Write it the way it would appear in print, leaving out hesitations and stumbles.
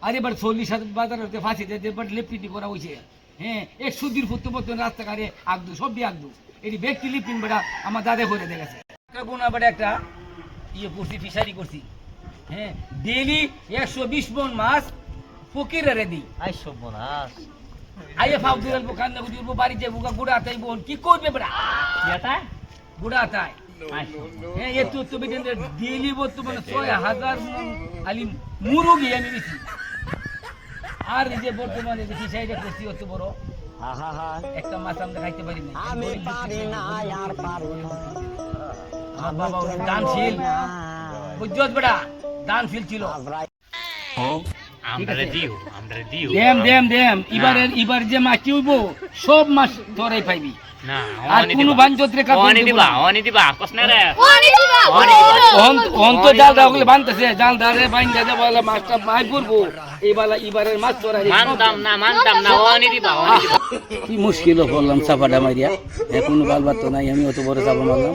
আর এবার 40 বাজারে ফাঁসি দিয়ে এবার লিফটিটি করা হয়েছে। হ্যাঁ 100 ফুট মতন রাস্তাঘাটে আগদু সব দিয়ে আগদু এটি ব্যক্তি লিফটিং বেড়া আমার দাদা করে দেখেছে গুণা বেড়া একটা ইয়ে করছি ফিশারি করছি। হ্যাঁ ডেইলি 120 মন মাছ ফকিরে দিই। আইয়ে ফাউ দিল কান্না বুঝিব বাড়ি যাইব গুড়া তাই বোন কি করবে বেড়া গুড়া তাই। হ্যাঁ এ তো বেটেন ডেইলি বর্তমানে 6000 মন আলি মুরগি আমি দিছি। আর এই যে বর্তমানে যে ফিশারিটা করছি অত বড় একটা মাছ আমরা খাইতে পারি না। আমার বাবা দানশীল বুঝছস বেটা দানশীল ছিল। দেম এবার যে মাছ কি হইব সব মাছ তোরাই পাইবি না। আর কোন বানজত্রে কাপড় দিবা অনি দিবা কসনা রে অন তো জাল দাও বলে বানতেছে জাল দারে বাইন্দা দে বলে মাছটা মাই করবো এবারের মাছ তোরাই মানতাম না অনি দিবা কি মুশকিল হলাম চাপাটা মারিয়া এখন বাল বাত নাই আমি অত বড় চাপা মারলাম।